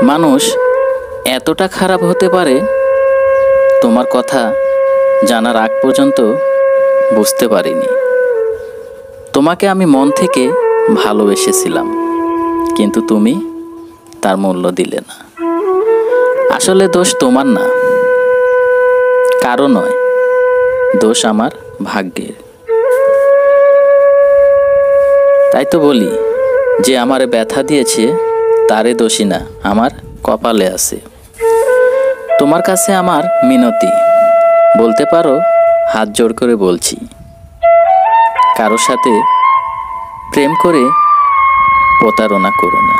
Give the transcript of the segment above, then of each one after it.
মানুষ এতটা খারাপ হতে পারে তোমার কথা জানার আগ পর্যন্ত বুঝতে পারিনি। তোমাকে আমি মন থেকে ভালোবেসেছিলাম, কিন্তু তুমি তার মূল্য দিলে না। আসলে দোষ তোমার না, কারো নয়, দোষ আমার ভাগ্যের। তাই তো বলি, যে আমারে ব্যথা দিয়েছে তারে দোষী না, আমার কপালে আছে। তোমার কাছে আমার মিনতি, বলতে পারো হাত জোড় করে বলছি, কারোর সাথে প্রেম করে প্রতারণা করো না।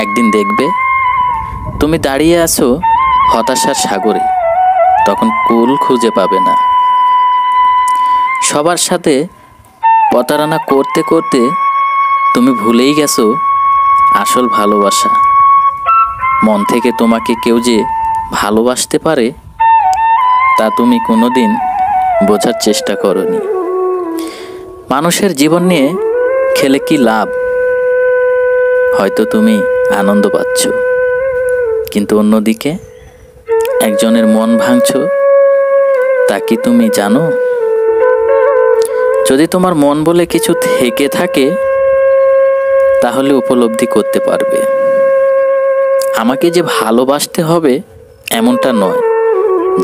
একদিন দেখবে তুমি দাঁড়িয়ে আছো হতাশার সাগরে, তখন কুল খুঁজে পাবে না। সবার সাথে প্রতারণা করতে করতে তুমি ভুলেই গেছো আসল ভালোবাসা। মন থেকে তোমাকে কেউ যে ভালোবাসতে পারে তা তুমি কোনোদিন বোঝার চেষ্টা করনি। মানুষের জীবন নিয়ে খেলে কি লাভ? হয়তো তুমি আনন্দ পাচ্ছ, কিন্তু অন্যদিকে একজনের মন ভাঙছো, তা কি তুমি জানো? যদি তোমার মন বলে কিছু থেকে থাকে তাহলে উপলব্ধি করতে পারবে। আমাকে যে ভালোবাসতে হবে এমনটা নয়,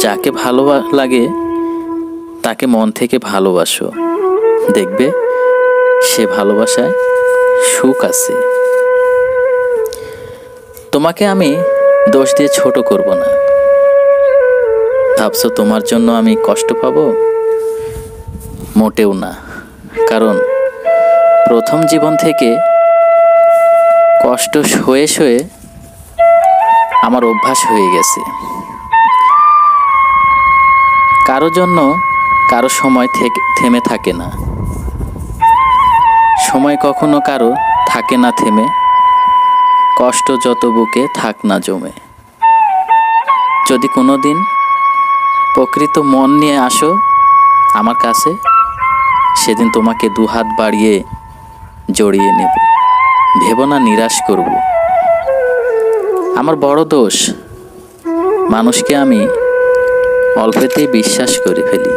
যাকে ভালো লাগে তাকে মন থেকে ভালোবাসো, দেখবে সে ভালোবাসায় সুখ আছে। তোমাকে আমি দোষ দিয়ে ছোট করব না। ভাবছো তোমার জন্য আমি কষ্ট পাবো? মোটেও না, কারণ প্রথম জীবন থেকে কষ্ট সয়ে সয়ে আমার অভ্যাস হয়ে গেছে। কারো জন্য কারো সময় থেমে থাকে না, সময় কখনো কারো থাকে না থেমে, কষ্ট যত বুকে থাক না জমে। যদি কোনো দিন প্রকৃত মন নিয়ে আসো আমার কাছে, সেদিন তোমাকে দুহাত বাড়িয়ে জড়িয়ে নেব, ভেবো না নিরাশ করব। আমার বড় দোষ, মানুষকে আমি অল্পেতেই বিশ্বাস করে ফেলি।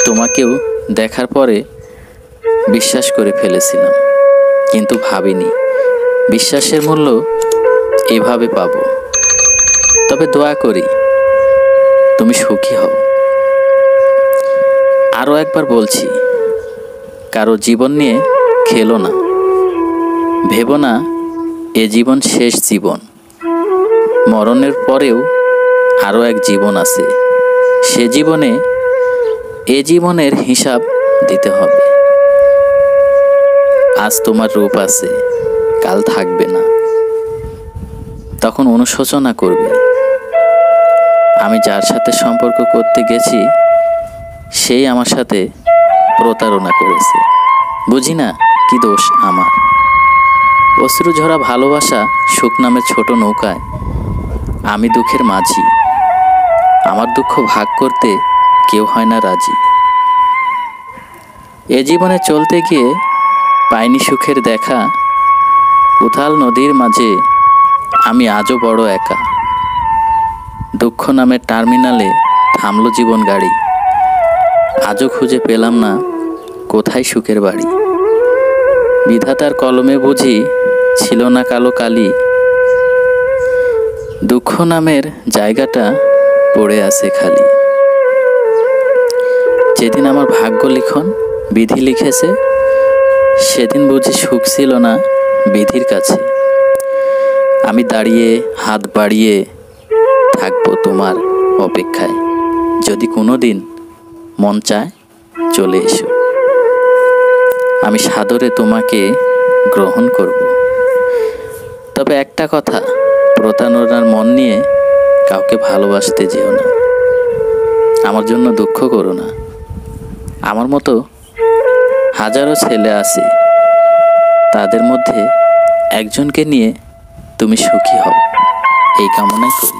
তোমাকেও দেখার পরে বিশ্বাস করে ফেলেছিলাম, কিন্তু ভাবিনি বিশ্বাসের মূল্য এভাবে পাবো। তবে দোয়া করি তুমি সুখী হও। আরও একবার বলছি, কারো জীবন নিয়ে খেলো না। ভেবো না এ জীবন শেষ জীবন, মরণের পরেও আরও এক জীবন আছে। সে জীবনে এ জীবনের হিসাব দিতে হবে। আজ তোমার রূপ আছে, কাল থাকবে না, তখন অনুশোচনা করবে। আমি যার সাথে সম্পর্ক করতে গেছি সেই আমার সাথে প্রতারণা করেছে। বুঝি না কি দোষ আমার। অশ্রু ঝরা ভালোবাসা সুখ নামে ছোট নৌকায় আমি দুঃখের মাঝি। আমার দুঃখ ভাগ করতে কেউ হয় না রাজি। এ জীবনে চলতে গিয়ে পাইনি সুখের দেখা, উথাল নদীর মাঝে আমি আজও বড় একা। দুঃখ নামের টার্মিনালে থামলো জীবন গাড়ি, আজও খুঁজে পেলাম না কোথায় সুখের বাড়ি। বিধাতার কলমে বুঝি ছিল না কালো কালি, দুঃখ নামের জায়গাটা পড়ে আছে খালি। যেদিন আমার ভাগ্য লিখন বিধি লিখেছে, সেদিন বুঝি সুখ ছিল না বিধির কাছে। আমি দাঁড়িয়ে হাত বাড়িয়ে থাকবো তোমার অপেক্ষায়, যদি কোনো দিন মন চায় চলে এসো। আমি সাদরে তোমাকে গ্রহণ করব। তবে একটা কথা, প্রতারণার মন নিয়ে কাউকে ভালোবাসতে যেও না। আমার জন্য দুঃখ করো না। আমার মতো হাজারো ছেলে আছে, তাদের মধ্যে একজনকে নিয়ে তুমি সুখী হও, এই কামনাই করি।